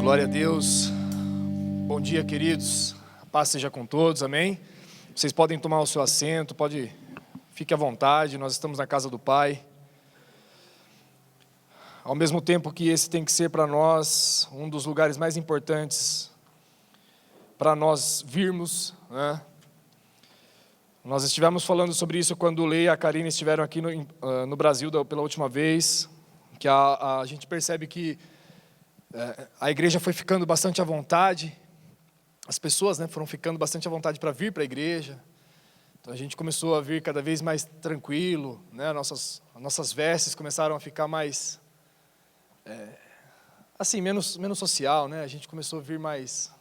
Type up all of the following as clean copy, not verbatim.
Glória a Deus. Bom dia, queridos. A paz seja com todos, amém? Vocês podem tomar o seu assento, fique à vontade, nós estamos na casa do Pai. Ao mesmo tempo que esse tem que ser para nós um dos lugares mais importantes para nós virmos, né? Nós estivemos falando sobre isso quando o Lei e a Karine estiveram aqui no Brasil pela última vez, que a gente percebe que a igreja foi ficando bastante à vontade, as pessoas, né, foram ficando bastante à vontade para vir para a igreja. Então a gente começou a vir cada vez mais tranquilo, né, nossas vestes começaram a ficar mais, assim, menos social, né, a gente começou a vir mais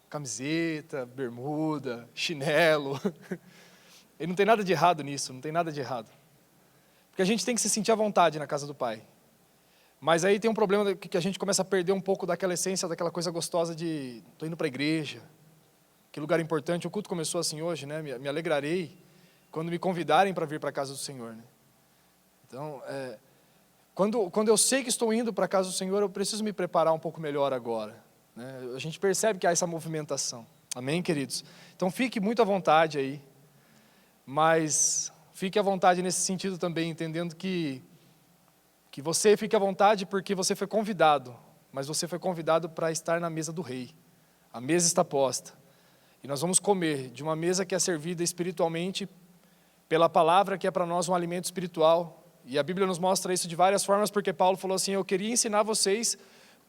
camiseta, bermuda, chinelo, e não tem nada de errado nisso, não tem nada de errado, porque a gente tem que se sentir à vontade na casa do Pai. Mas aí tem um problema que a gente começa a perder um pouco daquela essência, daquela coisa gostosa de estou indo para a igreja, que lugar importante. O culto começou assim hoje, né? Me alegrarei quando me convidarem para vir para a casa do Senhor, né? Então, quando eu sei que estou indo para a casa do Senhor, eu preciso me preparar um pouco melhor agora, né? A gente percebe que há essa movimentação, amém, queridos? Então fique muito à vontade aí, mas fique à vontade nesse sentido também, entendendo que você fique à vontade porque você foi convidado, mas você foi convidado para estar na mesa do Rei. A mesa está posta. E nós vamos comer de uma mesa que é servida espiritualmente pela palavra, que é para nós um alimento espiritual. E a Bíblia nos mostra isso de várias formas, porque Paulo falou assim, eu queria ensinar vocês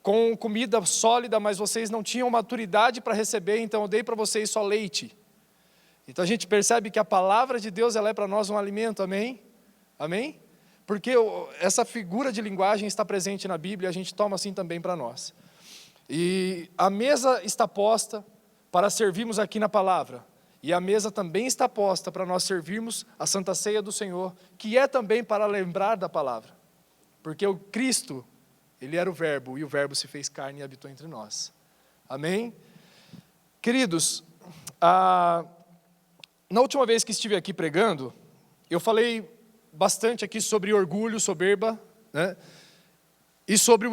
com comida sólida, mas vocês não tinham maturidade para receber, então eu dei para vocês só leite. Então a gente percebe que a palavra de Deus, ela é para nós um alimento, amém? Amém? Porque essa figura de linguagem está presente na Bíblia, a gente toma assim também para nós. E a mesa está posta para servirmos aqui na palavra. E a mesa também está posta para nós servirmos a Santa Ceia do Senhor, que é também para lembrar da palavra. Porque o Cristo, Ele era o Verbo, e o Verbo se fez carne e habitou entre nós. Amém? Queridos, na última vez que estive aqui pregando, eu falei bastante aqui sobre orgulho, soberba, né? E sobre o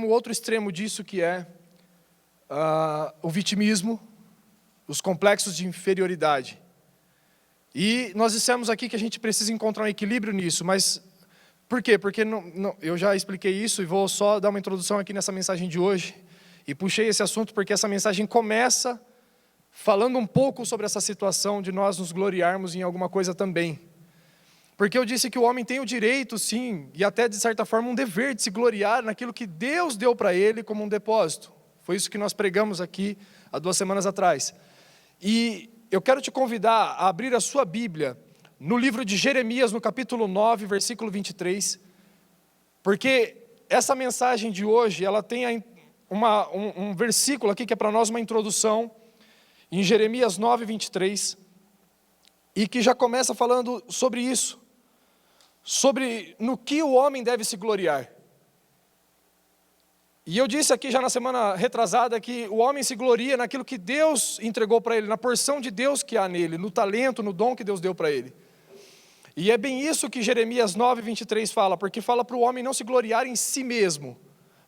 outro extremo disso, que é o vitimismo, os complexos de inferioridade. E nós dissemos aqui que a gente precisa encontrar um equilíbrio nisso, mas por quê? Porque eu já expliquei isso e vou só dar uma introdução aqui nessa mensagem de hoje. E puxei esse assunto porque essa mensagem começa falando um pouco sobre essa situação de nós nos gloriarmos em alguma coisa também. Porque eu disse que o homem tem o direito, sim, e até de certa forma um dever de se gloriar naquilo que Deus deu para ele como um depósito. Foi isso que nós pregamos aqui há 2 semanas atrás. E eu quero te convidar a abrir a sua Bíblia no livro de Jeremias, no capítulo 9, versículo 23, porque essa mensagem de hoje, ela tem um versículo aqui que é para nós uma introdução, em Jeremias 9, 23, e que já começa falando sobre isso. Sobre no que o homem deve se gloriar. E eu disse aqui já na semana retrasada que o homem se gloria naquilo que Deus entregou para ele, na porção de Deus que há nele, no talento, no dom que Deus deu para ele. E é bem isso que Jeremias 9, 23 fala, porque fala para o homem não se gloriar em si mesmo,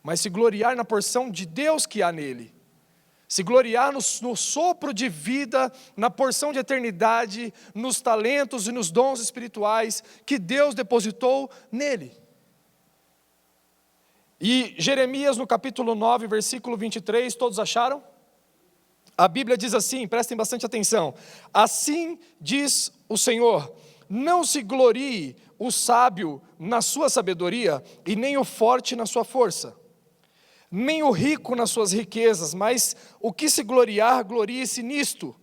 mas se gloriar na porção de Deus que há nele. Se gloriar no sopro de vida, na porção de eternidade, nos talentos e nos dons espirituais que Deus depositou nele. E Jeremias no capítulo 9, versículo 23, todos acharam? A Bíblia diz assim, prestem bastante atenção. Assim diz o Senhor, não se glorie o sábio na sua sabedoria e nem o forte na sua força. Nem o rico nas suas riquezas, mas o que se gloriar, glorie-se nisto,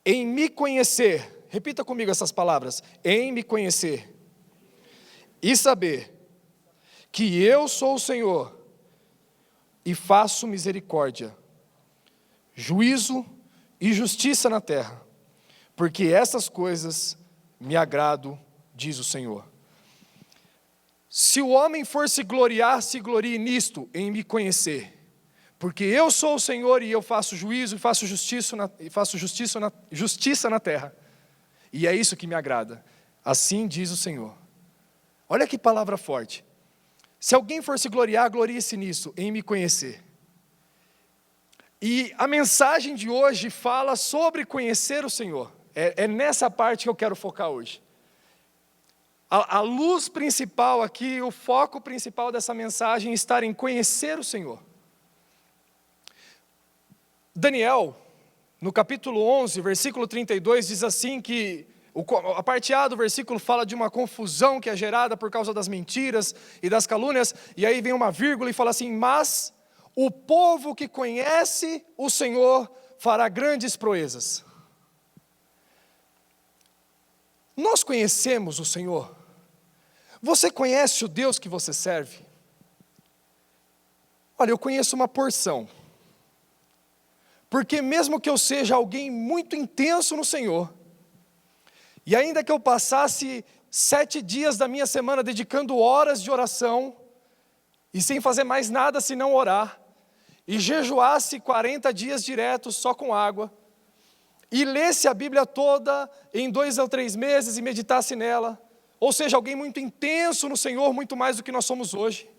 em me conhecer, repita comigo essas palavras, em me conhecer, e saber que eu sou o Senhor, e faço misericórdia, juízo e justiça na terra, porque essas coisas me agrado, diz o Senhor. Se o homem for se gloriar, se glorie nisto, em me conhecer. Porque eu sou o Senhor e eu faço juízo e faço justiça na terra. E é isso que me agrada. Assim diz o Senhor. Olha que palavra forte. Se alguém for se gloriar, glorie-se nisso, em me conhecer. E a mensagem de hoje fala sobre conhecer o Senhor. É nessa parte que eu quero focar hoje. A luz principal aqui, o foco principal dessa mensagem está em conhecer o Senhor. Daniel, no capítulo 11, versículo 32, diz assim que, a parte A do versículo fala de uma confusão que é gerada por causa das mentiras e das calúnias, e aí vem uma vírgula e fala assim, mas o povo que conhece o Senhor fará grandes proezas. Nós conhecemos o Senhor. Você conhece o Deus que você serve? Olha, eu conheço uma porção. Porque mesmo que eu seja alguém muito intenso no Senhor, e ainda que eu passasse 7 dias da minha semana dedicando horas de oração, e sem fazer mais nada senão orar, e jejuasse 40 dias diretos só com água, e lesse a Bíblia toda em 2 ou 3 meses e meditasse nela, ou seja, alguém muito intenso no Senhor, muito mais do que nós somos hoje,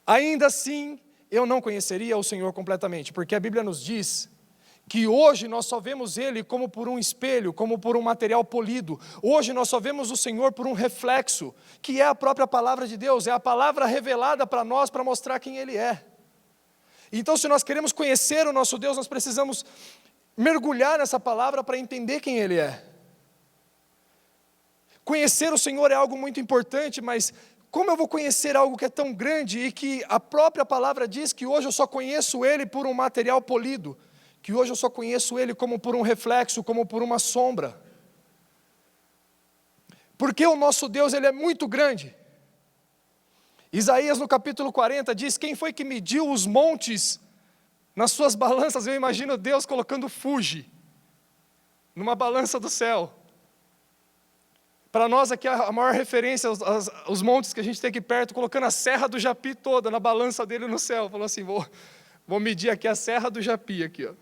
ainda assim, eu não conheceria o Senhor completamente, porque a Bíblia nos diz que hoje nós só vemos Ele como por um espelho, como por um material polido. Hoje nós só vemos o Senhor por um reflexo, que é a própria palavra de Deus, é a palavra revelada para nós, para mostrar quem Ele é. Então, se nós queremos conhecer o nosso Deus, nós precisamos mergulhar nessa palavra para entender quem Ele é. Conhecer o Senhor é algo muito importante, mas como eu vou conhecer algo que é tão grande e que a própria palavra diz que hoje eu só conheço Ele por um material polido, que hoje eu só conheço Ele como por um reflexo, como por uma sombra? Porque o nosso Deus, Ele é muito grande. Isaías no capítulo 40 diz, quem foi que mediu os montes nas suas balanças? Eu imagino Deus colocando Fuji numa balança do céu. Para nós aqui a maior referência, os montes que a gente tem aqui perto, colocando a Serra do Japi toda na balança dele no céu. Falou assim, vou medir aqui a Serra do Japi, aqui, ó.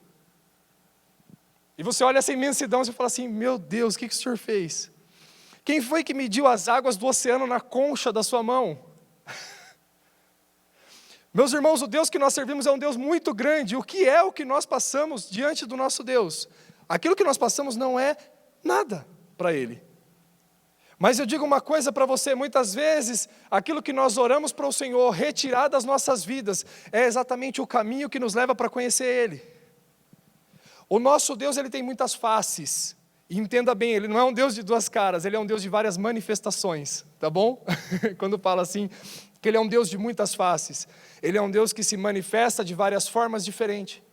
E você olha essa imensidão e você fala assim, meu Deus, o que o Senhor fez? Quem foi que mediu as águas do oceano na concha da sua mão? Meus irmãos, o Deus que nós servimos é um Deus muito grande. O que é o que nós passamos diante do nosso Deus? Aquilo que nós passamos não é nada para Ele. Mas eu digo uma coisa para você, muitas vezes, aquilo que nós oramos para o Senhor retirar das nossas vidas, é exatamente o caminho que nos leva para conhecer Ele. O nosso Deus, Ele tem muitas faces, e entenda bem, Ele não é um Deus de 2 caras, Ele é um Deus de várias manifestações, tá bom? Quando fala assim, que Ele é um Deus de muitas faces, Ele é um Deus que se manifesta de várias formas diferentes.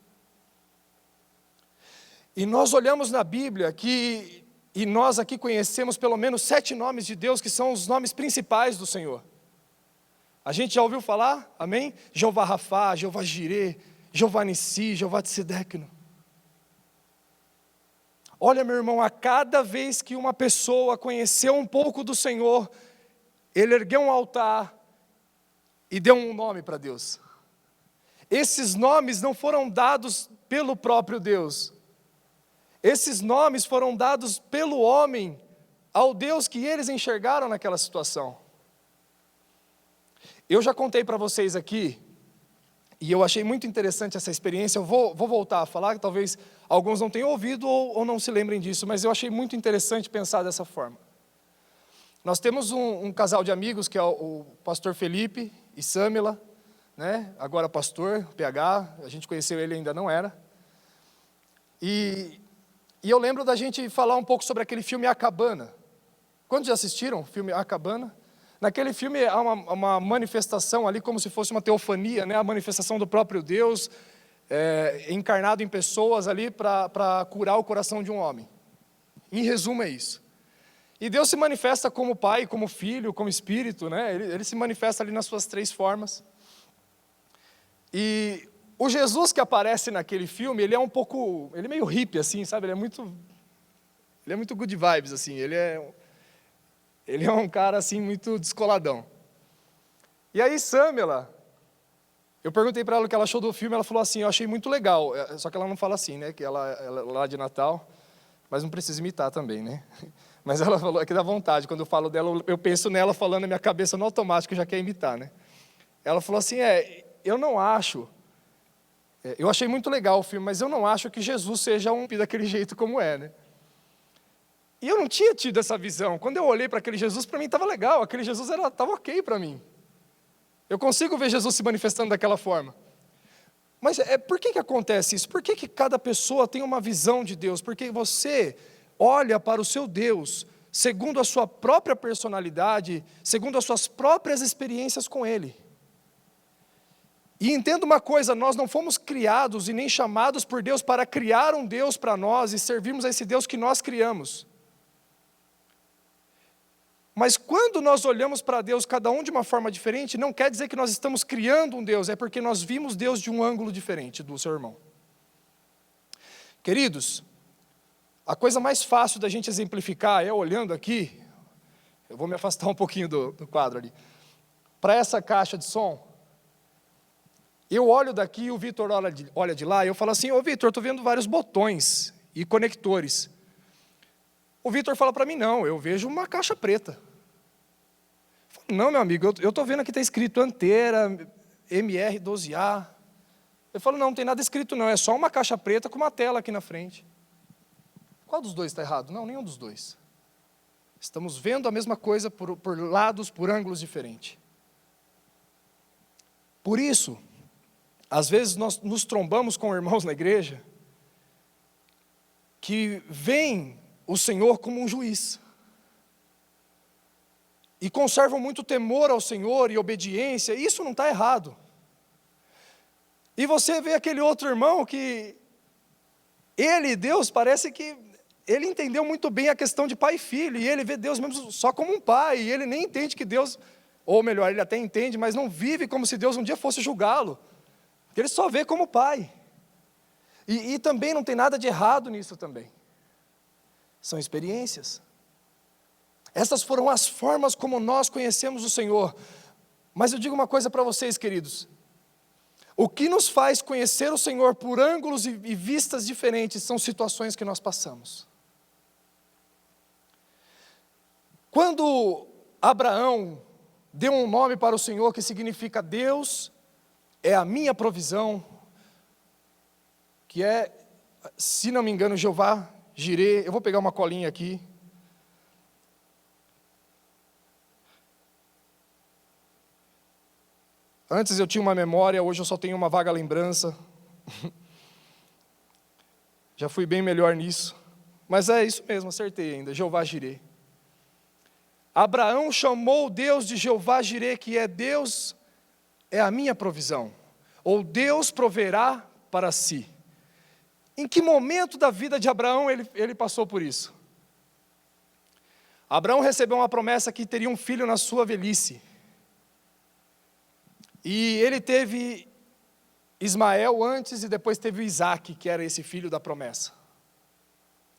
E nós olhamos na Bíblia e nós aqui conhecemos pelo menos 7 nomes de Deus, que são os nomes principais do Senhor. A gente já ouviu falar? Amém? Jeová Rafá, Jeová Jirê, Jeová Nissi, Jeová Tsidekno. Olha, meu irmão, a cada vez que uma pessoa conheceu um pouco do Senhor, ele ergueu um altar e deu um nome para Deus. Esses nomes não foram dados pelo próprio Deus. Esses nomes foram dados pelo homem ao Deus que eles enxergaram naquela situação. Eu já contei para vocês aqui, e eu achei muito interessante essa experiência, eu vou voltar a falar, que talvez alguns não tenham ouvido ou não se lembrem disso, mas eu achei muito interessante pensar dessa forma. Nós temos um casal de amigos, que é o pastor Felipe e Samila, né? Agora pastor, PH, a gente conheceu ele, ainda não era. E eu lembro da gente falar um pouco sobre aquele filme A Cabana. Quantos já assistiram o filme A Cabana? Naquele filme há uma manifestação ali, como se fosse uma teofania, né? A manifestação do próprio Deus, encarnado em pessoas ali para curar o coração de um homem. Em resumo é isso. E Deus se manifesta como Pai, como Filho, como Espírito, né? Ele se manifesta ali nas suas 3 formas. E o Jesus que aparece naquele filme, ele é meio hippie, assim, sabe? Ele é muito good vibes, assim, ele é um cara, assim, muito descoladão. E aí, Samela, eu perguntei para ela o que ela achou do filme, ela falou assim, eu achei muito legal, só que ela não fala assim, né, que ela é lá de Natal, mas não precisa imitar também, né? Mas ela falou que dá vontade, quando eu falo dela, eu penso nela falando na minha cabeça no automático, já quer imitar, né? Ela falou assim, eu não acho Eu achei muito legal o filme, mas eu não acho que Jesus seja um daquele jeito como é, né? E eu não tinha tido essa visão. Quando eu olhei para aquele Jesus, para mim estava legal, aquele Jesus estava ok para mim. Eu consigo ver Jesus se manifestando daquela forma. Mas por que acontece isso? Por que cada pessoa tem uma visão de Deus? Porque você olha para o seu Deus segundo a sua própria personalidade, segundo as suas próprias experiências com Ele. E entenda uma coisa, nós não fomos criados e nem chamados por Deus para criar um Deus para nós e servirmos a esse Deus que nós criamos. Mas quando nós olhamos para Deus, cada um de uma forma diferente, não quer dizer que nós estamos criando um Deus, é porque nós vimos Deus de um ângulo diferente do seu irmão. Queridos, a coisa mais fácil da gente exemplificar é olhando aqui, eu vou me afastar um pouquinho do quadro ali, para essa caixa de som. Eu olho daqui, o Vitor olha de lá, e eu falo assim, ô Vitor, estou vendo vários botões e conectores. O Vitor fala para mim, não, eu vejo uma caixa preta. Eu falo, não, meu amigo, eu estou vendo aqui está escrito Antera, MR12A. Eu falo, não tem nada escrito não, é só uma caixa preta com uma tela aqui na frente. Qual dos dois está errado? Não, nenhum dos dois. Estamos vendo a mesma coisa por lados, por ângulos diferentes. Por isso, às vezes nós nos trombamos com irmãos na igreja que veem o Senhor como um juiz e conservam muito temor ao Senhor e obediência, e isso não está errado. E você vê aquele outro irmão que ele, Deus, parece que ele entendeu muito bem a questão de pai e filho, e ele vê Deus mesmo só como um pai, e ele nem entende que Deus, ou melhor, ele até entende, mas não vive como se Deus um dia fosse julgá-lo, porque ele só vê como pai. E também não tem nada de errado nisso também. São experiências. Essas foram as formas como nós conhecemos o Senhor. Mas eu digo uma coisa para vocês, queridos. O que nos faz conhecer o Senhor por ângulos e vistas diferentes são situações que nós passamos. Quando Abraão deu um nome para o Senhor que significa Deus é a minha provisão, que é, se não me engano, Jeová Jirê. Eu vou pegar uma colinha aqui. Antes eu tinha uma memória, hoje eu só tenho uma vaga lembrança. Já fui bem melhor nisso. Mas é isso mesmo, acertei ainda, Jeová Jirê. Abraão chamou Deus de Jeová Jirê, que é Deus, é a minha provisão. Ou Deus proverá para si. Em que momento da vida de Abraão ele passou por isso? Abraão recebeu uma promessa que teria um filho na sua velhice. E ele teve Ismael antes e depois teve o Isaque, que era esse filho da promessa.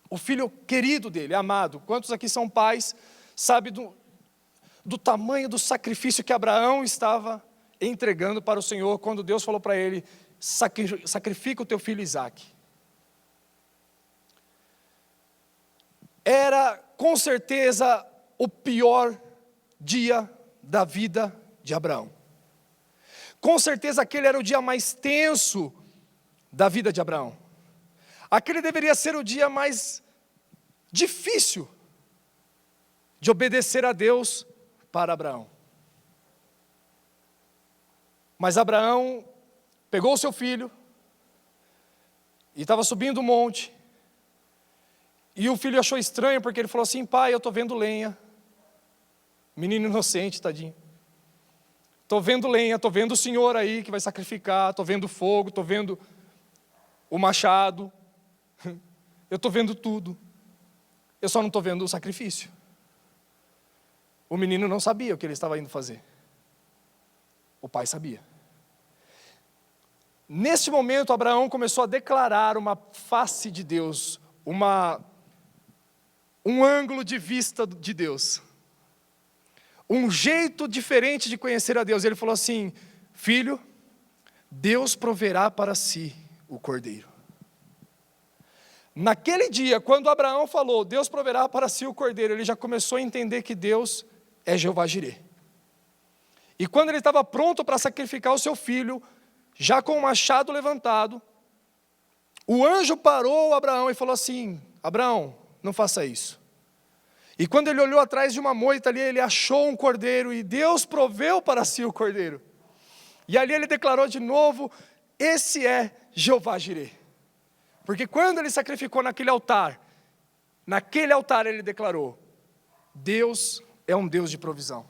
O filho querido dele, amado. Quantos aqui são pais, sabe do tamanho do sacrifício que Abraão estava entregando para o Senhor, quando Deus falou para ele, sacrifica o teu filho Isaque. Era, com certeza, o pior dia da vida de Abraão. Com certeza aquele era o dia mais tenso da vida de Abraão. Aquele deveria ser o dia mais difícil de obedecer a Deus para Abraão. Mas Abraão pegou o seu filho e estava subindo o monte. E o filho achou estranho porque ele falou assim, pai, eu estou vendo lenha. Menino inocente, tadinho. Estou vendo lenha, estou vendo o senhor aí que vai sacrificar, estou vendo fogo, estou vendo o machado, eu estou vendo tudo, eu só não estou vendo o sacrifício. O menino não sabia o que ele estava indo fazer, o pai sabia. Neste momento, Abraão começou a declarar uma face de Deus, um ângulo de vista de Deus. Um jeito diferente de conhecer a Deus. Ele falou assim, filho, Deus proverá para si o cordeiro. Naquele dia, quando Abraão falou, Deus proverá para si o cordeiro, ele já começou a entender que Deus é Jeová Jirê. E quando ele estava pronto para sacrificar o seu filho, já com o machado levantado, o anjo parou Abraão e falou assim: Abraão, não faça isso. E quando ele olhou atrás de uma moita ali, ele achou um cordeiro, e Deus proveu para si o cordeiro. E ali ele declarou de novo: esse é Jeová Jireh. Porque quando ele sacrificou naquele altar ele declarou: Deus é um Deus de provisão.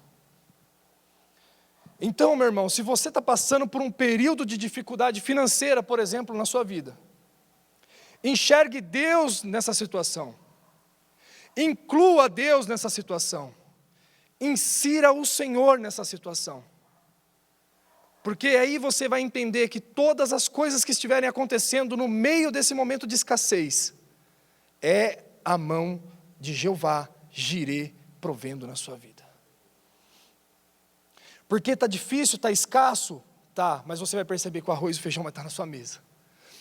Então, meu irmão, se você está passando por um período de dificuldade financeira, por exemplo, na sua vida, enxergue Deus nessa situação. Inclua Deus nessa situação. Insira o Senhor nessa situação. Porque aí você vai entender que todas as coisas que estiverem acontecendo no meio desse momento de escassez, é a mão de Jeová Jireh provendo na sua vida. Porque está difícil, está escasso? Tá, mas você vai perceber que o arroz e o feijão vai estar na sua mesa.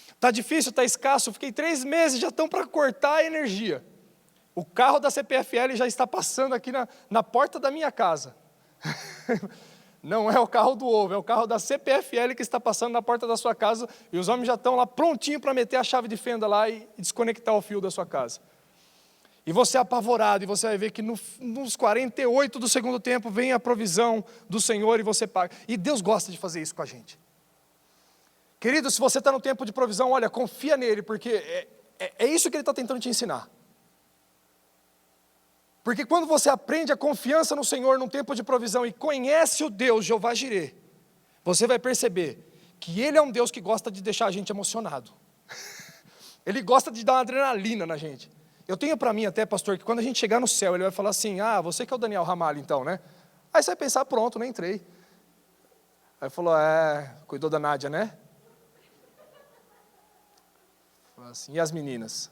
Está difícil, está escasso, fiquei 3 meses, já estão para cortar a energia. O carro da CPFL já está passando aqui na porta da minha casa. Não é o carro do ovo, é o carro da CPFL que está passando na porta da sua casa, e os homens já estão lá prontinho para meter a chave de fenda lá e desconectar o fio da sua casa. E você é apavorado, e você vai ver que nos 48 do segundo tempo vem a provisão do Senhor e você paga. E Deus gosta de fazer isso com a gente. Querido, se você está no tempo de provisão, olha, confia nele, porque é isso que ele está tentando te ensinar. Porque quando você aprende a confiança no Senhor num tempo de provisão e conhece o Deus Jeová Jireh, você vai perceber que Ele é um Deus que gosta de deixar a gente emocionado. Ele gosta de dar uma adrenalina na gente. Eu tenho para mim até, pastor, que quando a gente chegar no céu, Ele vai falar assim: você que é o Daniel Ramalho então, né? Aí você vai pensar: pronto, nem entrei. Aí falou: cuidou da Nádia, né? Falou assim: e as meninas?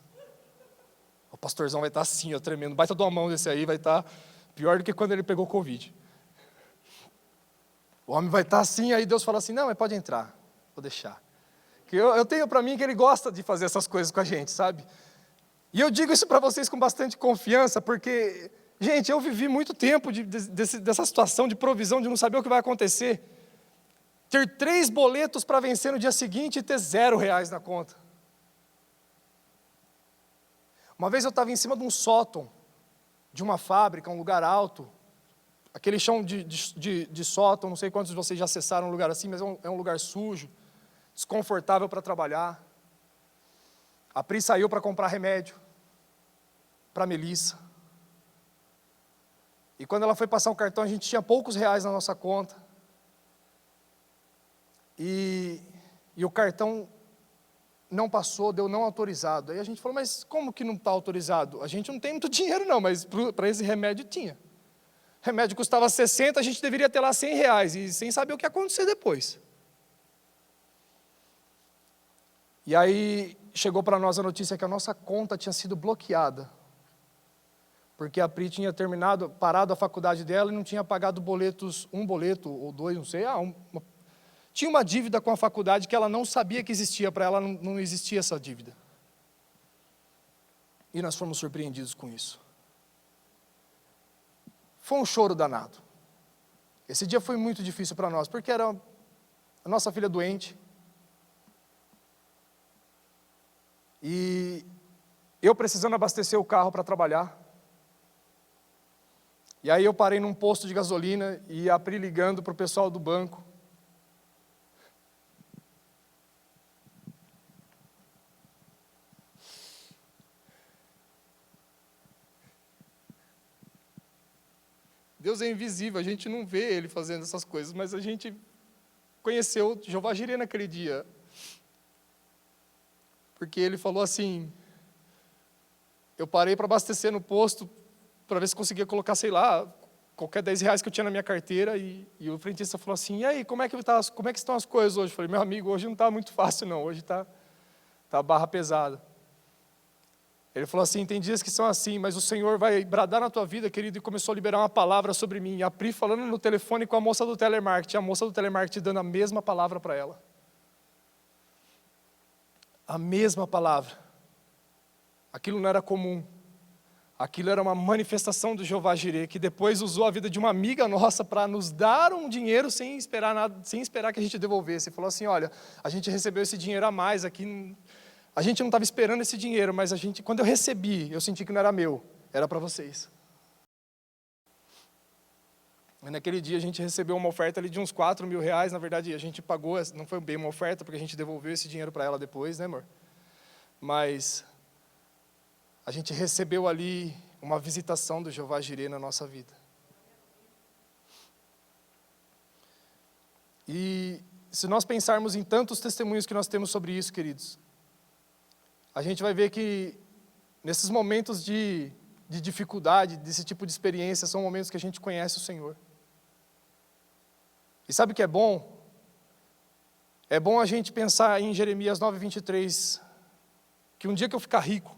O pastorzão vai estar assim, ó, tremendo. Baita de uma mão desse aí, vai estar pior do que quando ele pegou Covid. O homem vai estar assim, aí Deus fala assim: não, mas pode entrar, vou deixar. Que eu tenho para mim que Ele gosta de fazer essas coisas com a gente, sabe? E eu digo isso para vocês com bastante confiança, porque, gente, eu vivi muito tempo dessa situação de provisão, de não saber o que vai acontecer. Ter 3 boletos para vencer no dia seguinte e ter R$0 na conta. Uma vez eu estava em cima de um sótão, de uma fábrica, um lugar alto, aquele chão de sótão, não sei quantos de vocês já acessaram um lugar assim, mas é um lugar sujo, desconfortável para trabalhar. A Pri saiu para comprar remédio, para a Melissa. E quando ela foi passar o cartão, a gente tinha poucos reais na nossa conta. E o cartão não passou, deu não autorizado. Aí a gente falou: mas como que não está autorizado? A gente não tem muito dinheiro não, mas para esse remédio tinha. O remédio custava 60, a gente deveria ter lá R$100, e sem saber o que ia acontecer depois. E aí chegou para nós a notícia que a nossa conta tinha sido bloqueada, porque a Pri tinha parado a faculdade dela e não tinha pagado boletos, um boleto ou 2, não sei, tinha uma dívida com a faculdade que ela não sabia que existia, para ela não existia essa dívida. E nós fomos surpreendidos com isso. Foi um choro danado. Esse dia foi muito difícil para nós, porque era a nossa filha doente. E eu precisando abastecer o carro para trabalhar. E aí eu parei num posto de gasolina e a Pri ligando para o pessoal do banco. Deus é invisível, a gente não vê Ele fazendo essas coisas, mas a gente conheceu Jeová Jireh naquele dia. Porque Ele falou assim: eu parei para abastecer no posto, para ver se conseguia colocar, sei lá, qualquer R$10 que eu tinha na minha carteira, e o frentista falou assim: e aí, como é que estão as coisas hoje? Eu falei: meu amigo, hoje não está muito fácil não, hoje está a barra pesada. Ele falou assim: tem dias que são assim, mas o Senhor vai bradar na tua vida, querido, e começou a liberar uma palavra sobre mim. E a Pri falando no telefone com a moça do telemarketing, a moça do telemarketing dando a mesma palavra para ela. A mesma palavra. Aquilo não era comum. Aquilo era uma manifestação do Jeová Jireh, que depois usou a vida de uma amiga nossa para nos dar um dinheiro sem esperar nada, sem esperar que a gente devolvesse. Falou assim, olha, a gente recebeu esse dinheiro a mais aqui, a gente não estava esperando esse dinheiro, mas quando eu recebi, eu senti que não era meu, era para vocês. E naquele dia a gente recebeu uma oferta ali de uns 4 mil reais, na verdade a gente pagou, não foi bem uma oferta, porque a gente devolveu esse dinheiro para ela depois, né amor? Mas a gente recebeu ali uma visitação do Jeová Jireh na nossa vida. E se nós pensarmos em tantos testemunhos que nós temos sobre isso, queridos, a gente vai ver que nesses momentos de dificuldade, desse tipo de experiência, são momentos que a gente conhece o Senhor. E sabe o que é bom? É bom a gente pensar em Jeremias 9:23, que um dia que eu ficar rico,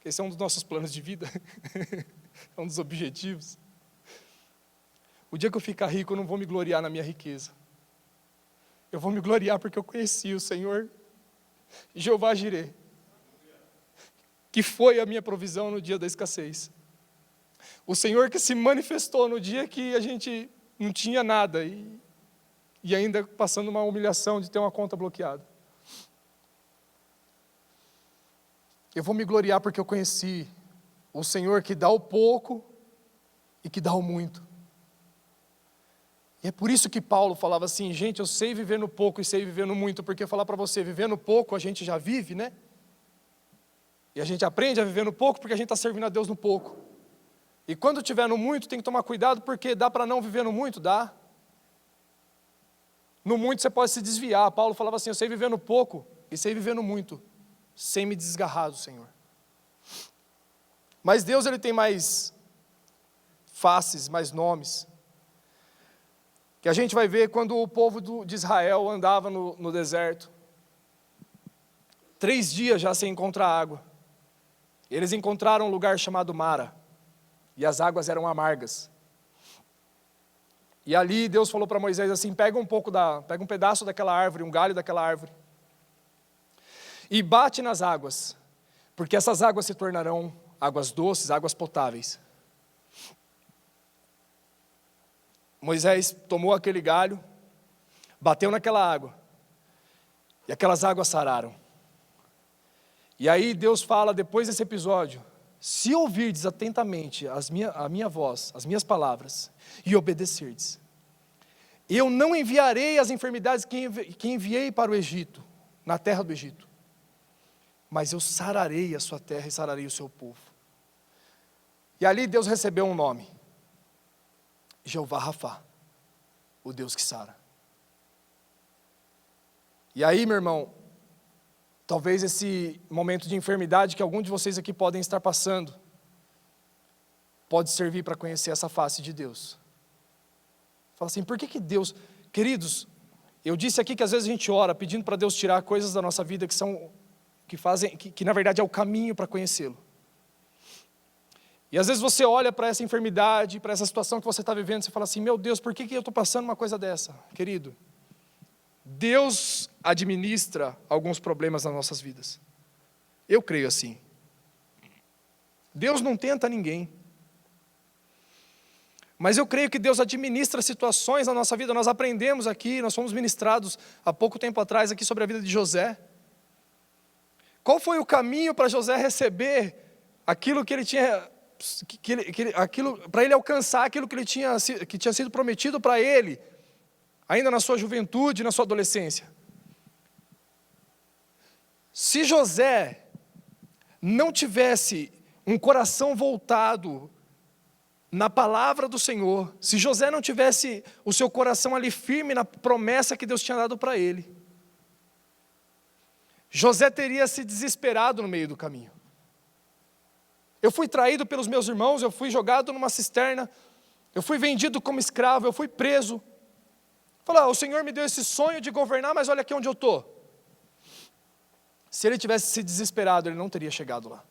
esse é um dos nossos planos de vida, é um dos objetivos. O dia que eu ficar rico, eu não vou me gloriar na minha riqueza. Eu vou me gloriar porque eu conheci o Senhor, Jeová Jireh, que foi a minha provisão no dia da escassez. O Senhor que se manifestou no dia que a gente não tinha nada e ainda passando uma humilhação de ter uma conta bloqueada. Eu vou me gloriar porque eu conheci o Senhor que dá o pouco e que dá o muito. E é por isso que Paulo falava assim, gente, eu sei viver no pouco e sei viver no muito, porque falar para você, viver no pouco a gente já vive, né? E a gente aprende a viver no pouco porque a gente está servindo a Deus no pouco. E quando tiver no muito, tem que tomar cuidado, porque dá para não viver no muito? Dá. No muito você pode se desviar. Paulo falava assim, eu sei viver no pouco e sei viver no muito, sem me desgarrar do Senhor. Mas Deus, Ele tem mais faces, mais nomes, que a gente vai ver quando o povo de Israel andava no deserto. 3 dias já sem encontrar água. Eles encontraram um lugar chamado Mara, e as águas eram amargas. E ali Deus falou para Moisés assim, pega um pedaço daquela árvore, um galho daquela árvore, e bate nas águas, porque essas águas se tornarão águas doces, águas potáveis. Moisés tomou aquele galho, bateu naquela água, e aquelas águas sararam. E aí Deus fala, depois desse episódio, se ouvirdes atentamente a minha voz, as minhas palavras, e obedecerdes, eu não enviarei as enfermidades que enviei para o Egito, na terra do Egito, mas eu sararei a sua terra e sararei o seu povo. E ali Deus recebeu um nome, Jeová Rafá, o Deus que sara. E aí, meu irmão, talvez esse momento de enfermidade que algum de vocês aqui podem estar passando, pode servir para conhecer essa face de Deus. Fala assim, por que Deus... Queridos, eu disse aqui que às vezes a gente ora pedindo para Deus tirar coisas da nossa vida que na verdade é o caminho para conhecê-lo. E às vezes você olha para essa enfermidade, para essa situação que você está vivendo, você fala assim, meu Deus, por que eu estou passando uma coisa dessa? Querido, Deus administra alguns problemas nas nossas vidas. Eu creio assim. Deus não tenta ninguém. Mas eu creio que Deus administra situações na nossa vida. Nós aprendemos aqui, nós fomos ministrados há pouco tempo atrás aqui sobre a vida de José. Qual foi o caminho para José receber aquilo que ele tinha, para ele alcançar aquilo que tinha sido prometido para ele, ainda na sua juventude, na sua adolescência? Se José não tivesse um coração voltado na palavra do Senhor, se José não tivesse o seu coração ali firme na promessa que Deus tinha dado para ele, José teria se desesperado no meio do caminho. Eu fui traído pelos meus irmãos, eu fui jogado numa cisterna, eu fui vendido como escravo, eu fui preso. Falou, o Senhor me deu esse sonho de governar, mas olha aqui onde eu estou. Se ele tivesse se desesperado, ele não teria chegado lá.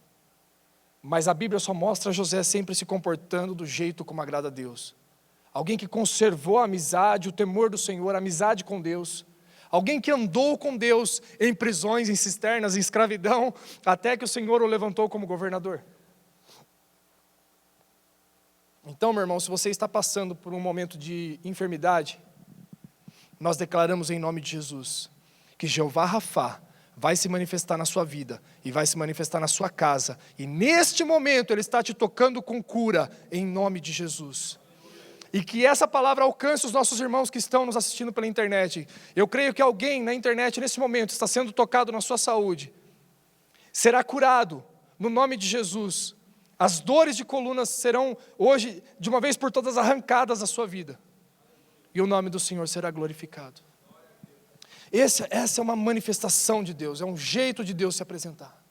Mas a Bíblia só mostra José sempre se comportando do jeito como agrada a Deus. Alguém que conservou a amizade, o temor do Senhor, a amizade com Deus. Alguém que andou com Deus em prisões, em cisternas, em escravidão, até que o Senhor o levantou como governador. Então, meu irmão, se você está passando por um momento de enfermidade, nós declaramos em nome de Jesus que Jeová Rafá vai se manifestar na sua vida e vai se manifestar na sua casa. E neste momento Ele está te tocando com cura em nome de Jesus. E que essa palavra alcance os nossos irmãos que estão nos assistindo pela internet. Eu creio que alguém na internet nesse momento está sendo tocado na sua saúde. Será curado no nome de Jesus. As dores de colunas serão hoje, de uma vez por todas, arrancadas da sua vida. E o nome do Senhor será glorificado. Essa é uma manifestação de Deus, é um jeito de Deus se apresentar.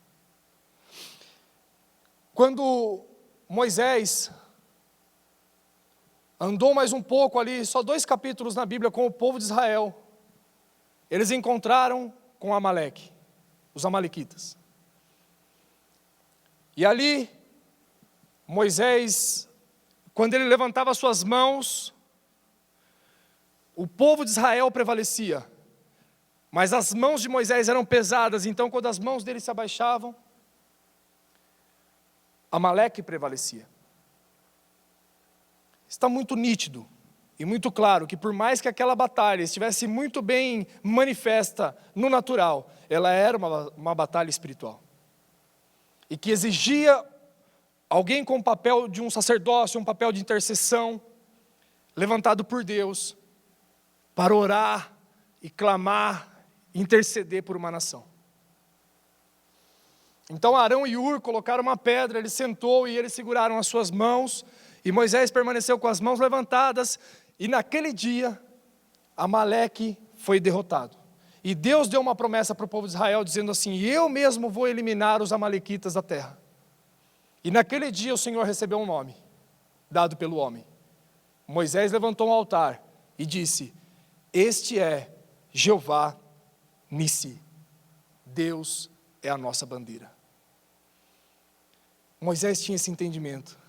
Quando Moisés andou mais um pouco ali, só 2 capítulos na Bíblia, com o povo de Israel, eles encontraram com Amaleque, os amalequitas. E ali, Moisés, quando ele levantava suas mãos, o povo de Israel prevalecia. Mas as mãos de Moisés eram pesadas, então quando as mãos dele se abaixavam, Amaleque prevalecia. Está muito nítido e muito claro que por mais que aquela batalha estivesse muito bem manifesta no natural, ela era uma batalha espiritual. E que exigia alguém com o papel de um sacerdócio, um papel de intercessão, levantado por Deus, para orar e clamar, interceder por uma nação. Então Arão e Hur colocaram uma pedra, ele sentou e eles seguraram as suas mãos, e Moisés permaneceu com as mãos levantadas, e naquele dia, Amaleque foi derrotado. E Deus deu uma promessa para o povo de Israel, dizendo assim: eu mesmo vou eliminar os amalequitas da terra. E naquele dia o Senhor recebeu um nome, dado pelo homem. Moisés levantou um altar e disse: este é Jeová Nissi, Deus é a nossa bandeira. Moisés tinha esse entendimento.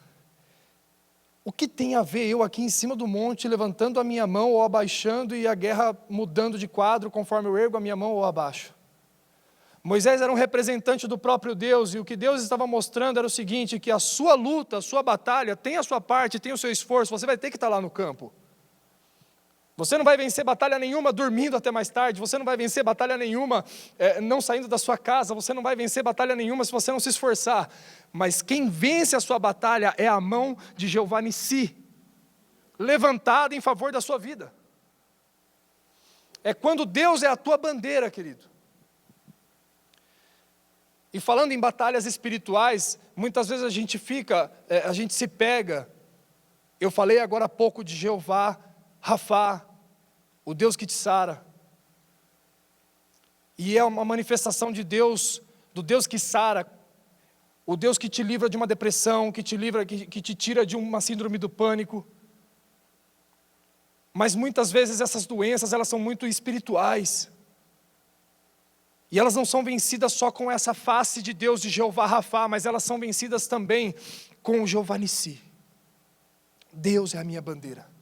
O que tem a ver eu aqui em cima do monte, levantando a minha mão ou abaixando, e a guerra mudando de quadro conforme eu ergo a minha mão ou abaixo? Moisés era um representante do próprio Deus, e o que Deus estava mostrando era o seguinte: que a sua luta, a sua batalha, tem a sua parte, tem o seu esforço, você vai ter que estar lá no campo. Você não vai vencer batalha nenhuma dormindo até mais tarde, você não vai vencer batalha nenhuma não saindo da sua casa, você não vai vencer batalha nenhuma se você não se esforçar. Mas quem vence a sua batalha é a mão de Jeová Nissi, levantada em favor da sua vida. É quando Deus é a tua bandeira, querido. E falando em batalhas espirituais, muitas vezes a gente se pega. Eu falei agora há pouco de Jeová Rafá, o Deus que te sara. E é uma manifestação de Deus, do Deus que sara, o Deus que te livra de uma depressão, que te tira de uma síndrome do pânico. Mas muitas vezes essas doenças, elas são muito espirituais. E elas não são vencidas só com essa face de Deus, de Jeová Rafá, mas elas são vencidas também com o Jeová Nissi. Deus é a minha bandeira.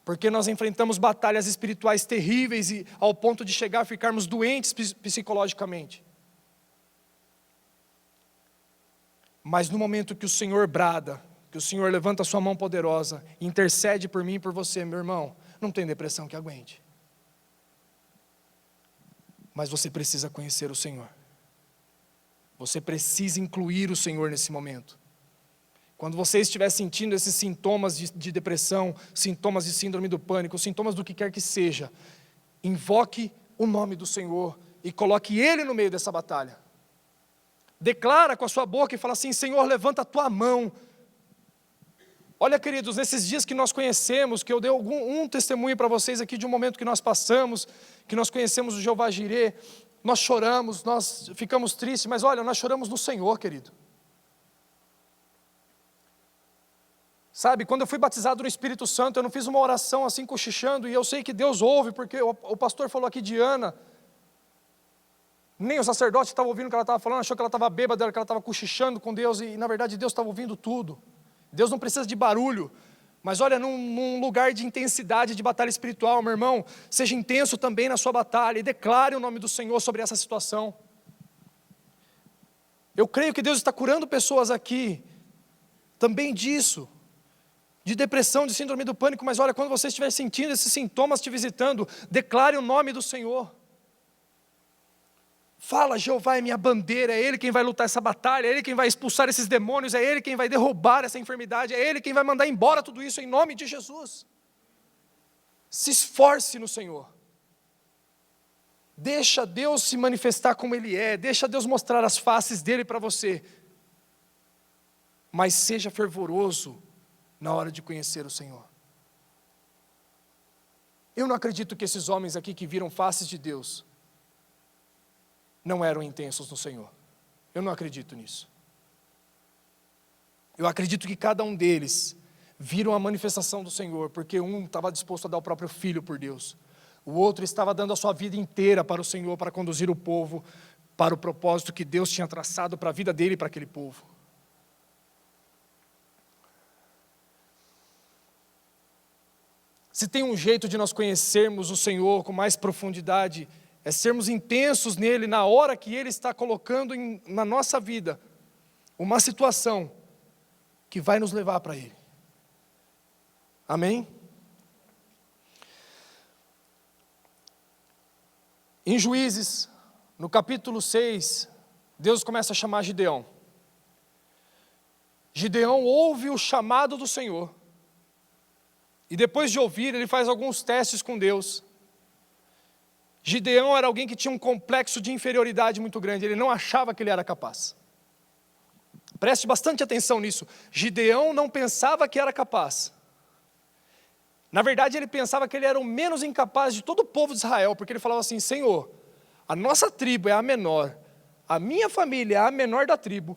Porque nós enfrentamos batalhas espirituais terríveis e ao ponto de chegar a ficarmos doentes psicologicamente. Mas no momento que o Senhor brada, que o Senhor levanta a sua mão poderosa, intercede por mim e por você, meu irmão, não tem depressão que aguente. Mas você precisa conhecer o Senhor. Você precisa incluir o Senhor nesse momento. Quando você estiver sentindo esses sintomas de depressão, sintomas de síndrome do pânico, sintomas do que quer que seja, invoque o nome do Senhor e coloque Ele no meio dessa batalha. Declara com a sua boca e fala assim: Senhor, levanta a tua mão. Olha, queridos, nesses dias que nós conhecemos, que eu dei um testemunho para vocês aqui de um momento que nós passamos, que nós conhecemos o Jeová Jirê, nós choramos, nós ficamos tristes, mas olha, nós choramos no Senhor, querido. Sabe, quando eu fui batizado no Espírito Santo, eu não fiz uma oração assim cochichando, e eu sei que Deus ouve, porque o pastor falou aqui de Ana, nem o sacerdote estava ouvindo o que ela estava falando, achou que ela estava bêbada, que ela estava cochichando com Deus, e na verdade Deus estava ouvindo tudo. Deus não precisa de barulho, mas olha, num lugar de intensidade, de batalha espiritual, meu irmão, seja intenso também na sua batalha, e declare o nome do Senhor sobre essa situação. Eu creio que Deus está curando pessoas aqui, também disso, de depressão, de síndrome do pânico, mas olha, quando você estiver sentindo esses sintomas te visitando, declare o nome do Senhor. Fala, Jeová é minha bandeira, é Ele quem vai lutar essa batalha, é Ele quem vai expulsar esses demônios, é Ele quem vai derrubar essa enfermidade, é Ele quem vai mandar embora tudo isso em nome de Jesus. Se esforce no Senhor. Deixa Deus se manifestar como Ele é, deixa Deus mostrar as faces dEle para você. Mas seja fervoroso na hora de conhecer o Senhor. Eu não acredito que esses homens aqui que viram faces de Deus não eram intensos no Senhor. Eu não acredito nisso. Eu acredito que cada um deles viram a manifestação do Senhor, porque um estava disposto a dar o próprio filho por Deus. O outro estava dando a sua vida inteira para o Senhor, para conduzir o povo para o propósito que Deus tinha traçado para a vida dele e para aquele povo. Se tem um jeito de nós conhecermos o Senhor com mais profundidade, é sermos intensos nele na hora que Ele está colocando na nossa vida uma situação que vai nos levar para Ele. Amém? Em Juízes, no capítulo 6, Deus começa a chamar Gideão. Gideão ouve o chamado do Senhor. E depois de ouvir, ele faz alguns testes com Deus. Gideão era alguém que tinha um complexo de inferioridade muito grande, ele não achava que ele era capaz. Preste bastante atenção nisso. Gideão não pensava que era capaz. Na verdade, ele pensava que ele era o menos incapaz de todo o povo de Israel, porque ele falava assim: Senhor, a nossa tribo é a menor, a minha família é a menor da tribo,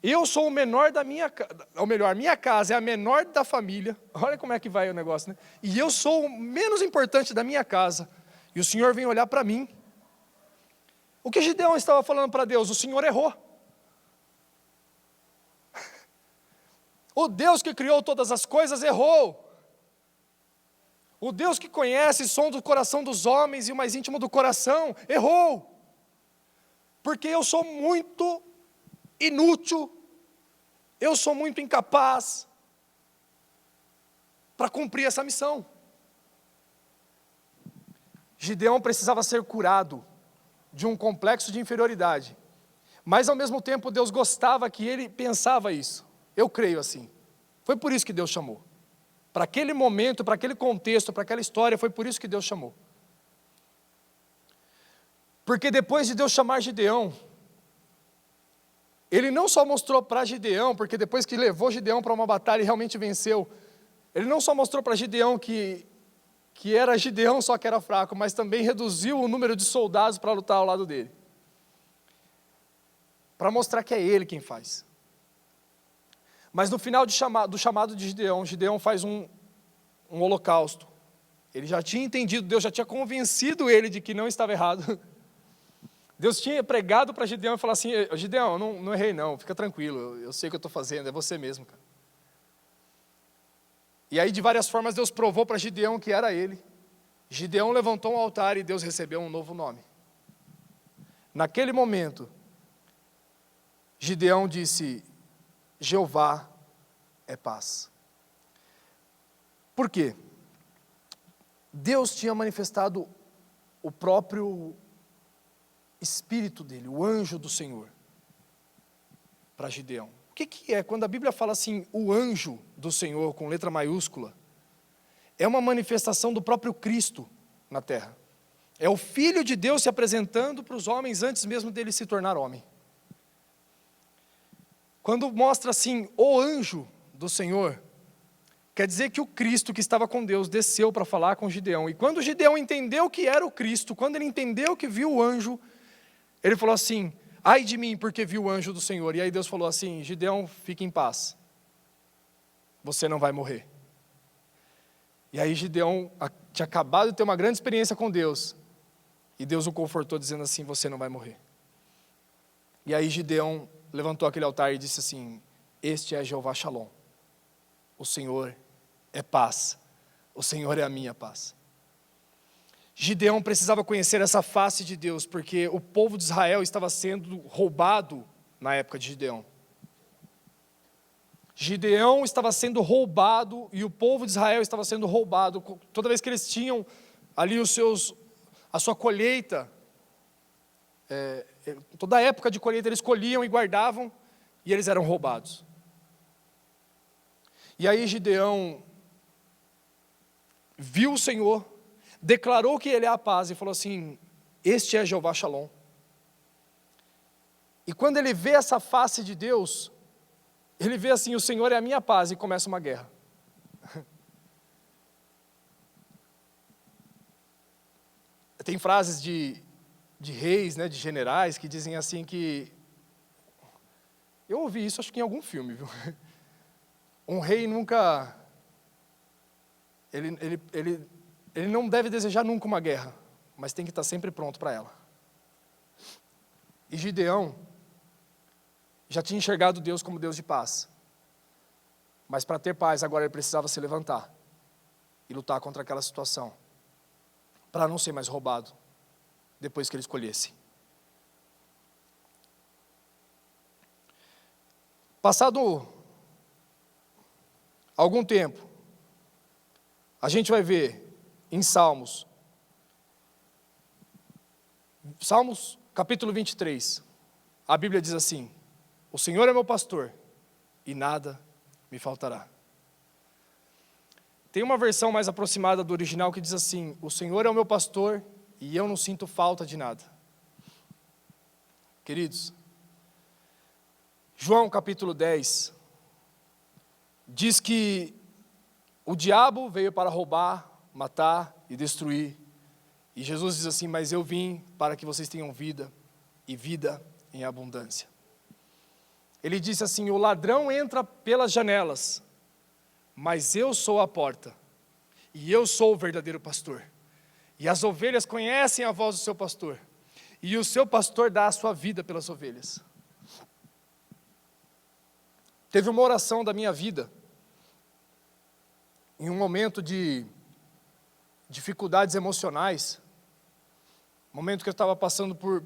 eu sou o menor da minha casa, ou melhor, a minha casa é a menor da família, olha como é que vai o negócio, né? E eu sou o menos importante da minha casa, e o Senhor vem olhar para mim. O que Gideão estava falando para Deus? O Senhor errou. O Deus que criou todas as coisas errou. O Deus que conhece o som do coração dos homens e o mais íntimo do coração, errou. Porque eu sou muito inútil, eu sou muito incapaz para cumprir essa missão. Gideão precisava ser curado de um complexo de inferioridade, mas ao mesmo tempo Deus gostava que ele pensava isso. Eu creio assim. Foi por isso que Deus chamou. Para aquele momento, para aquele contexto, para aquela história, foi por isso que Deus chamou. Porque depois de Deus chamar Gideão, Ele não só mostrou para Gideão, porque depois que levou Gideão para uma batalha e realmente venceu, Ele não só mostrou para Gideão que era Gideão só que era fraco, mas também reduziu o número de soldados para lutar ao lado dele. Para mostrar que é Ele quem faz. Mas no final do chamado de Gideão, Gideão faz um holocausto. Ele já tinha entendido, Deus já tinha convencido ele de que não estava errado. Deus tinha pregado para Gideão e falado assim: Gideão, eu não errei não, fica tranquilo, eu sei o que eu estou fazendo, é você mesmo, cara. E aí de várias formas Deus provou para Gideão que era ele. Gideão levantou um altar e Deus recebeu um novo nome. Naquele momento, Gideão disse: Jeová é paz. Por quê? Deus tinha manifestado o próprio Espírito dele, o anjo do Senhor, para Gideão. O que é? Quando a Bíblia fala assim, o anjo do Senhor, com letra maiúscula, é uma manifestação do próprio Cristo na terra. É o Filho de Deus se apresentando para os homens antes mesmo dele se tornar homem. Quando mostra assim, o anjo do Senhor, quer dizer que o Cristo que estava com Deus desceu para falar com Gideão. E quando Gideão entendeu que era o Cristo, quando ele entendeu que viu o anjo, ele falou assim: ai de mim, porque vi o anjo do Senhor. E aí Deus falou assim: Gideão, fique em paz, você não vai morrer. E aí Gideão tinha acabado de ter uma grande experiência com Deus, e Deus o confortou dizendo assim: você não vai morrer. E aí Gideão levantou aquele altar e disse assim: este é Jeová Shalom, o Senhor é paz, o Senhor é a minha paz. Gideão precisava conhecer essa face de Deus, porque o povo de Israel estava sendo roubado na época de Gideão. Gideão estava sendo roubado e o povo de Israel estava sendo roubado. Toda vez que eles tinham ali a sua colheita, toda a época de colheita eles colhiam e guardavam e eles eram roubados. E aí Gideão viu o Senhor, declarou que ele é a paz e falou assim: este é Jeová Shalom. E quando ele vê essa face de Deus, ele vê assim: o Senhor é a minha paz, e começa uma guerra. Tem frases de reis, né, de generais, que dizem assim que... Eu ouvi isso, acho que em algum filme, viu? Um rei nunca... Ele não deve desejar nunca uma guerra, mas tem que estar sempre pronto para ela. E Gideão já tinha enxergado Deus como Deus de paz. Mas para ter paz, agora ele precisava se levantar e lutar contra aquela situação, para não ser mais roubado depois que ele escolhesse. Passado algum tempo, a gente vai ver em Salmos capítulo 23, a Bíblia diz assim: o Senhor é meu pastor e nada me faltará. Tem uma versão mais aproximada do original que diz assim: o Senhor é o meu pastor e eu não sinto falta de nada. Queridos, João capítulo 10 diz que o diabo veio para roubar, matar e destruir. E Jesus diz assim: mas eu vim para que vocês tenham vida, e vida em abundância. Ele disse assim: o ladrão entra pelas janelas, mas eu sou a porta, e eu sou o verdadeiro pastor. E as ovelhas conhecem a voz do seu pastor, e o seu pastor dá a sua vida pelas ovelhas. Teve uma oração da minha vida, em um momento de dificuldades emocionais, momento que eu estava passando por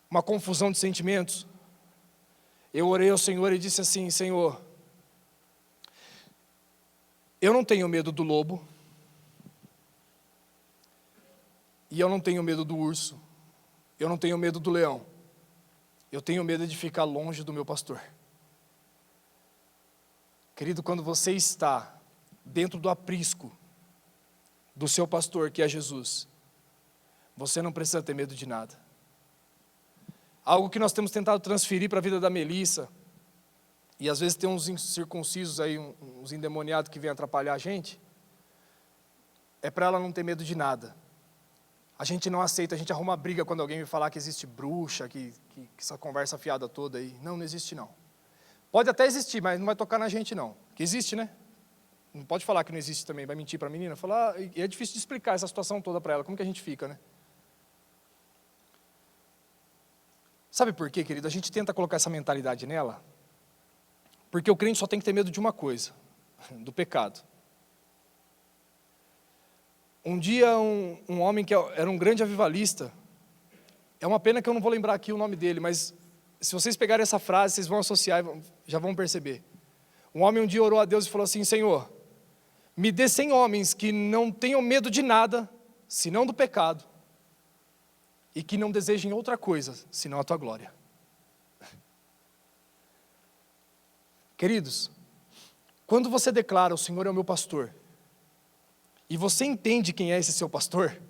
uma confusão de sentimentos. Eu orei ao Senhor e disse assim: Senhor, eu não tenho medo do lobo, e eu não tenho medo do urso, eu não tenho medo do leão, eu tenho medo de ficar longe do meu pastor. Querido, quando você está dentro do aprisco do seu pastor, que é Jesus, você não precisa ter medo de nada. Algo que nós temos tentado transferir para a vida da Melissa, e às vezes tem uns incircuncisos aí, uns endemoniados que vêm atrapalhar a gente, é para ela não ter medo de nada. A gente não aceita, a gente arruma briga quando alguém me falar que existe bruxa, que essa conversa fiada toda aí. Não, não existe não. Pode até existir, mas não vai tocar na gente não. Que existe, né? Não pode falar que não existe também, vai mentir para a menina. Falar, e é difícil de explicar essa situação toda para ela, como que a gente fica, né? Sabe por quê, querido? A gente tenta colocar essa mentalidade nela, porque o crente só tem que ter medo de uma coisa, do pecado. Um dia, um homem que era um grande avivalista, é uma pena que eu não vou lembrar aqui o nome dele, mas se vocês pegarem essa frase, vocês vão associar e já vão perceber. Um homem um dia orou a Deus e falou assim: Senhor, me dê 100 homens que não tenham medo de nada, senão do pecado, e que não desejem outra coisa, senão a tua glória. Queridos, quando você declara: o Senhor é o meu pastor, e você entende quem é esse seu pastor,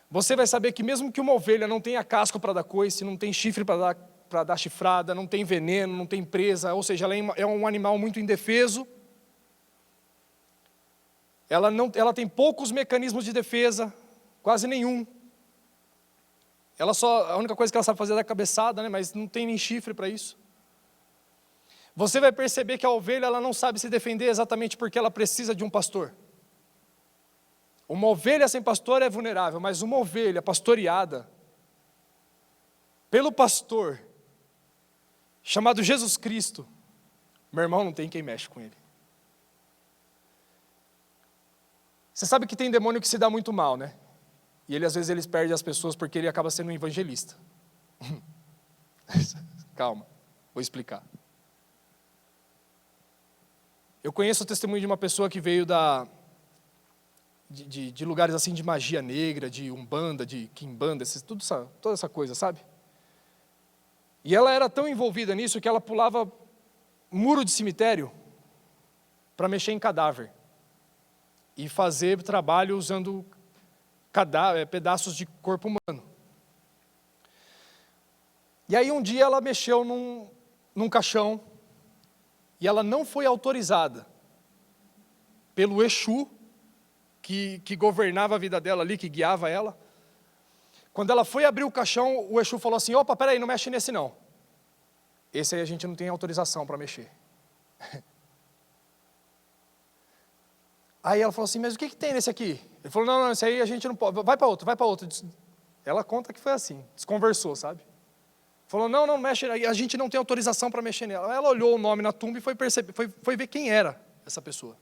você vai saber que mesmo que uma ovelha não tenha casco para dar coice, não tem chifre para dar chifrada, não tem veneno, não tem presa, ou seja, ela é um animal muito indefeso, ela tem poucos mecanismos de defesa, quase nenhum. A única coisa que ela sabe fazer é dar cabeçada, né, mas não tem nem chifre para isso. Você vai perceber que a ovelha ela não sabe se defender exatamente porque ela precisa de um pastor. Uma ovelha sem pastor é vulnerável, mas uma ovelha pastoreada pelo pastor, chamado Jesus Cristo, meu irmão, não tem quem mexe com ele. Você sabe que tem demônio que se dá muito mal, né? E às vezes ele perde as pessoas porque ele acaba sendo um evangelista. Calma, vou explicar. Eu conheço o testemunho de uma pessoa que veio de lugares assim de magia negra, de umbanda, de quimbanda, toda essa coisa, sabe? E ela era tão envolvida nisso que ela pulava muro de cemitério para mexer em cadáver e fazer trabalho usando pedaços de corpo humano. E aí um dia ela mexeu num caixão e ela não foi autorizada pelo Exu, que governava a vida dela ali, que guiava ela. Quando ela foi abrir o caixão, o Exu falou assim: opa, peraí, não mexe nesse não. Esse aí a gente não tem autorização para mexer. Aí ela falou assim: mas o que tem nesse aqui? Ele falou: não, esse aí a gente não pode, vai para outro. Ela conta que foi assim, desconversou, sabe? Falou: não, mexe, a gente não tem autorização para mexer nela. Ela olhou o nome na tumba e foi ver quem era essa pessoa.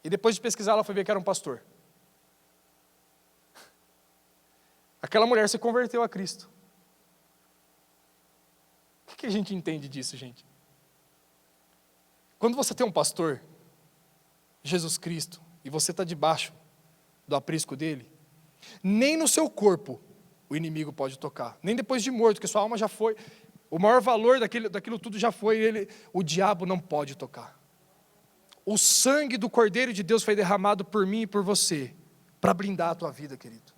E depois de pesquisar, ela foi ver que era um pastor. Aquela mulher se converteu a Cristo. O que a gente entende disso, gente? Quando você tem um pastor, Jesus Cristo, e você está debaixo do aprisco dele, nem no seu corpo o inimigo pode tocar, nem depois de morto, porque sua alma já foi, o maior valor daquilo tudo já foi, o diabo não pode tocar. O sangue do Cordeiro de Deus foi derramado por mim e por você, para blindar a tua vida, querido.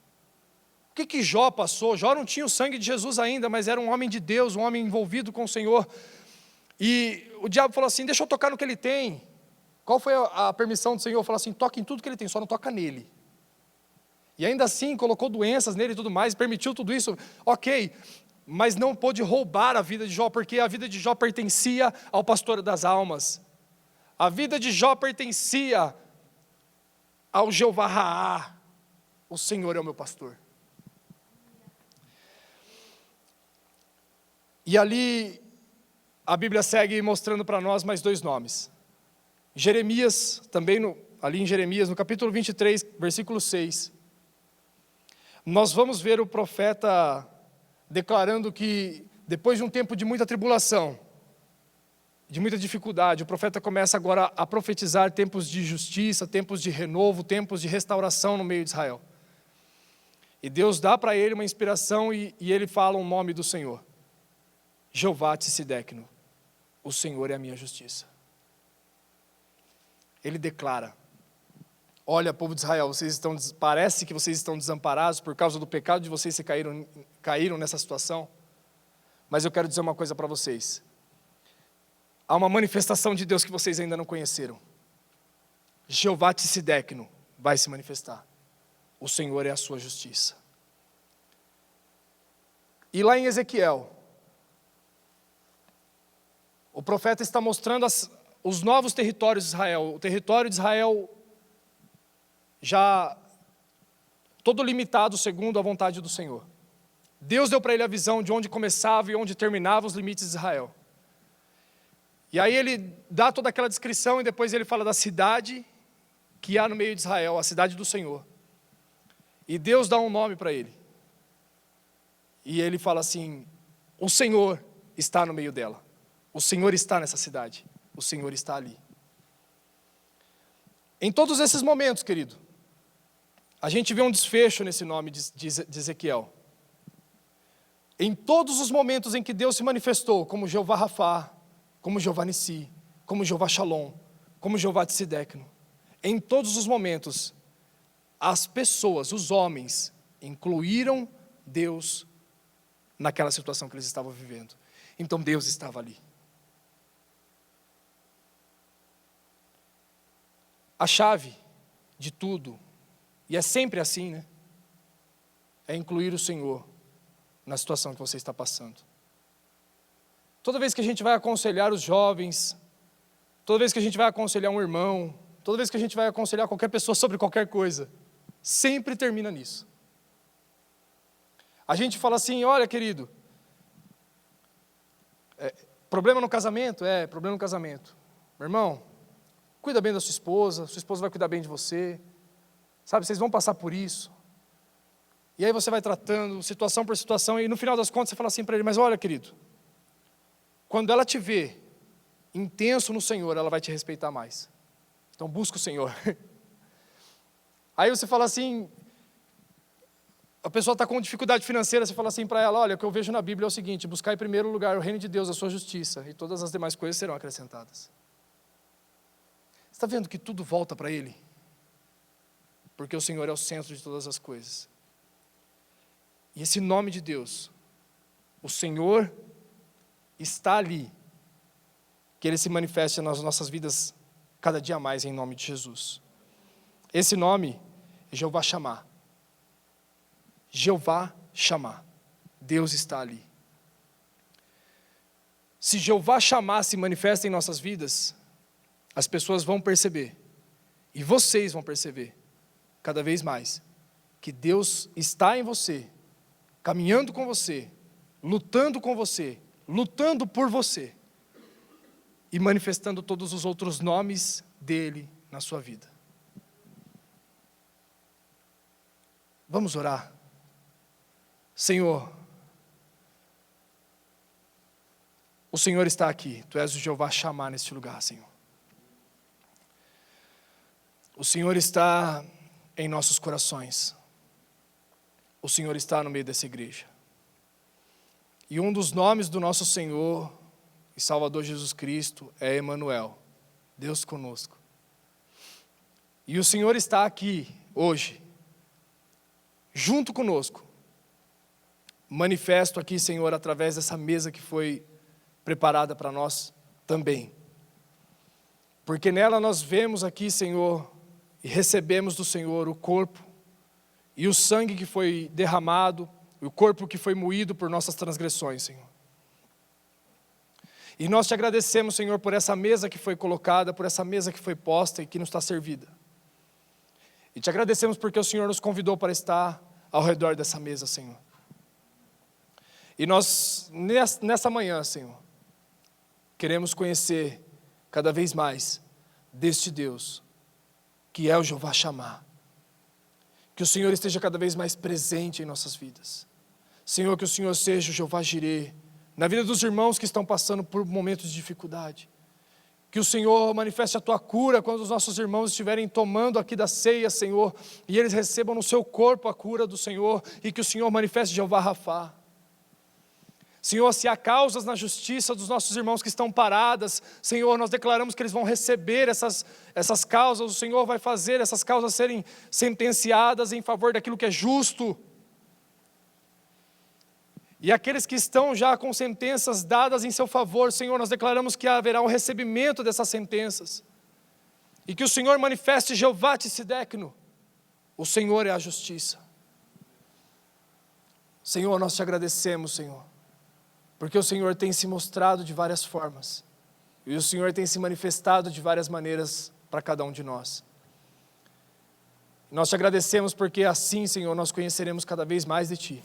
O que Jó passou? Jó não tinha o sangue de Jesus ainda, mas era um homem de Deus, um homem envolvido com o Senhor. E o diabo falou assim: deixa eu tocar no que ele tem. Qual foi a permissão do Senhor? Falou assim: toca em tudo que ele tem, só não toca nele. E ainda assim colocou doenças nele e tudo mais, permitiu tudo isso, ok, mas não pôde roubar a vida de Jó, porque a vida de Jó pertencia ao pastor das almas. A vida de Jó pertencia ao Jeová Raá. O Senhor é o meu pastor. E ali, a Bíblia segue mostrando para nós mais dois nomes. Jeremias, também ali em Jeremias, no capítulo 23, versículo 6. Nós vamos ver o profeta declarando que, depois de um tempo de muita tribulação, de muita dificuldade, o profeta começa agora a profetizar tempos de justiça, tempos de renovo, tempos de restauração no meio de Israel. E Deus dá para ele uma inspiração e ele fala o nome do Senhor. Jeová Tissidecno, o Senhor é a minha justiça. Ele declara: olha, povo de Israel, parece que vocês estão desamparados por causa do pecado de vocês que caíram nessa situação, mas eu quero dizer uma coisa para vocês. Há uma manifestação de Deus que vocês ainda não conheceram. Jeová Tissidecno vai se manifestar. O Senhor é a sua justiça. E lá em Ezequiel, o profeta está mostrando os novos territórios de Israel. O território de Israel já todo limitado segundo a vontade do Senhor. Deus deu para ele a visão de onde começava e onde terminava os limites de Israel. E aí ele dá toda aquela descrição e depois ele fala da cidade que há no meio de Israel, a cidade do Senhor. E Deus dá um nome para ele. E ele fala assim: o Senhor está no meio dela. O Senhor está nessa cidade. O Senhor está ali. Em todos esses momentos, querido, a gente vê um desfecho nesse nome de Ezequiel. Em todos os momentos em que Deus se manifestou como Jeová Rafá, como Jeová Nissi, como Jeová Shalom, como Jeová Tissidecno, em todos os momentos, as pessoas, os homens, incluíram Deus naquela situação que eles estavam vivendo. Então Deus estava ali. A chave de tudo, e é sempre assim, né? É incluir o Senhor na situação que você está passando. Toda vez que a gente vai aconselhar os jovens, toda vez que a gente vai aconselhar um irmão, toda vez que a gente vai aconselhar qualquer pessoa sobre qualquer coisa, sempre termina nisso. A gente fala assim: olha, querido, problema no casamento? Problema no casamento. Meu irmão, cuida bem da sua esposa vai cuidar bem de você, sabe, vocês vão passar por isso. E aí você vai tratando, situação por situação, e no final das contas você fala assim para ele: mas olha, querido, quando ela te vê intenso no Senhor, ela vai te respeitar mais. Então busca o Senhor. Aí você fala assim, a pessoa está com dificuldade financeira, você fala assim para ela, olha, o que eu vejo na Bíblia é o seguinte, buscar em primeiro lugar o reino de Deus, a sua justiça, e todas as demais coisas serão acrescentadas. Você está vendo que tudo volta para Ele? Porque o Senhor é o centro de todas as coisas. E esse nome de Deus, o Senhor está ali, que Ele se manifeste nas nossas vidas cada dia mais em nome de Jesus. Esse nome é Jeová Chamar. Jeová Chamar. Deus está ali. Se Jeová Chamar se manifesta em nossas vidas, as pessoas vão perceber, e vocês vão perceber, cada vez mais, que Deus está em você, caminhando com você, lutando com você, lutando por você, e manifestando todos os outros nomes dEle na sua vida. Vamos orar. Senhor, o Senhor está aqui, Tu és o Jeová Chamar neste lugar, Senhor. O Senhor está em nossos corações. O Senhor está no meio dessa igreja. E um dos nomes do nosso Senhor e Salvador Jesus Cristo é Emanuel, Deus conosco. E o Senhor está aqui hoje, junto conosco, manifesto aqui, Senhor, através dessa mesa que foi preparada para nós também. Porque nela nós vemos aqui, Senhor, e recebemos do Senhor o corpo e o sangue que foi derramado, o corpo que foi moído por nossas transgressões, Senhor. E nós te agradecemos, Senhor, por essa mesa que foi colocada, por essa mesa que foi posta e que nos está servida. E te agradecemos porque o Senhor nos convidou para estar ao redor dessa mesa, Senhor. E nós, nessa manhã, Senhor, queremos conhecer cada vez mais deste Deus, que é o Jeová Chamar. Que o Senhor esteja cada vez mais presente em nossas vidas. Senhor, que o Senhor seja o Jeová Jireh, na vida dos irmãos que estão passando por momentos de dificuldade. Que o Senhor manifeste a Tua cura quando os nossos irmãos estiverem tomando aqui da ceia, Senhor, e eles recebam no seu corpo a cura do Senhor, e que o Senhor manifeste Jeová Rafá. Senhor, se há causas na justiça dos nossos irmãos que estão paradas, Senhor, nós declaramos que eles vão receber essas causas, o Senhor vai fazer essas causas serem sentenciadas em favor daquilo que é justo. E aqueles que estão já com sentenças dadas em seu favor, Senhor, nós declaramos que haverá um recebimento dessas sentenças. E que o Senhor manifeste Jeová Tissidecno, o Senhor é a justiça. Senhor, nós te agradecemos, Senhor, porque o Senhor tem se mostrado de várias formas, e o Senhor tem se manifestado de várias maneiras para cada um de nós. Nós te agradecemos porque assim, Senhor, nós conheceremos cada vez mais de Ti.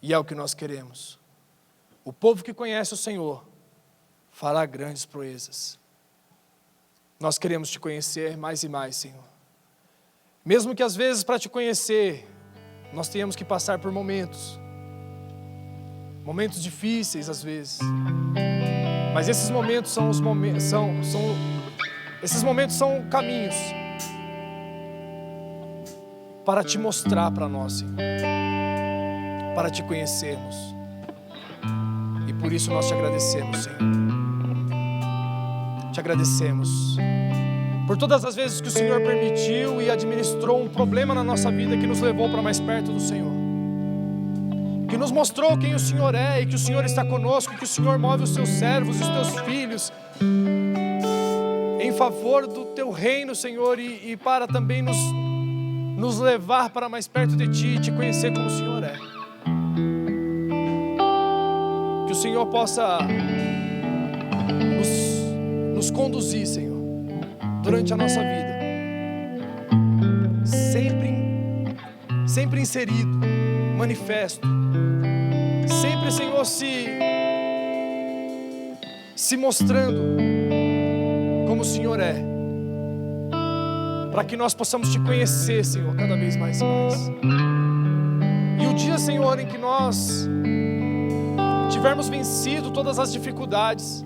E é o que nós queremos. O povo que conhece o Senhor fará grandes proezas. Nós queremos Te conhecer mais e mais, Senhor. Mesmo que às vezes para Te conhecer, nós tenhamos que passar por momentos difíceis às vezes. Mas esses momentos são os momentos, esses momentos são caminhos para Te mostrar para nós, Senhor, para Te conhecermos. E por isso nós Te agradecemos, Senhor. Te agradecemos por todas as vezes que o Senhor permitiu e administrou um problema na nossa vida que nos levou para mais perto do Senhor, que nos mostrou quem o Senhor é e que o Senhor está conosco, que o Senhor move os Teus servos, os Teus filhos em favor do Teu reino, Senhor, e para também nos levar para mais perto de Ti e Te conhecer como o Senhor é. Que o Senhor possa nos conduzir, Senhor, durante a nossa vida, sempre inserido, manifesto, sempre, Senhor, se mostrando como o Senhor é, para que nós possamos Te conhecer, Senhor, cada vez mais e mais. E o dia, Senhor, em que nós tivermos vencido todas as dificuldades,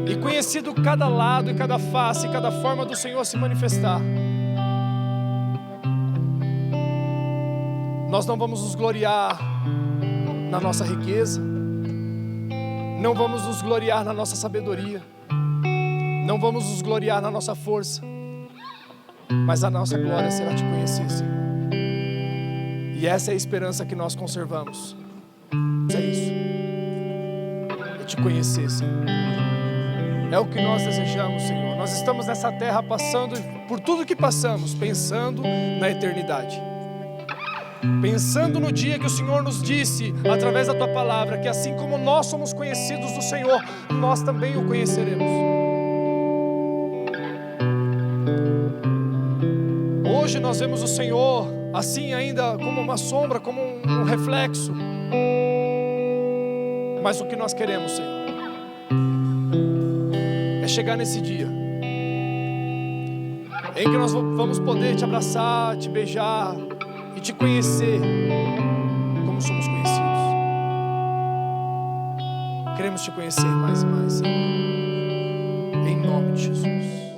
E conhecido cada lado e cada face e cada forma do Senhor se manifestar, nós não vamos nos gloriar na nossa riqueza, não vamos nos gloriar na nossa sabedoria, não vamos nos gloriar na nossa força, mas a nossa glória será te conhecer, Senhor. E essa é a esperança que nós conservamos. É isso. É te conhecer, Senhor. É o que nós desejamos, Senhor. Nós estamos nessa terra passando por tudo que passamos, pensando na eternidade. Pensando no dia que o Senhor nos disse, através da Tua palavra, que assim como nós somos conhecidos do Senhor, nós também o conheceremos. Hoje nós vemos o Senhor assim ainda como uma sombra, como um reflexo. Mas o que nós queremos, Senhor, é chegar nesse dia em que nós vamos poder te abraçar, te beijar e te conhecer como somos conhecidos. Queremos te conhecer mais e mais, Senhor, em nome de Jesus.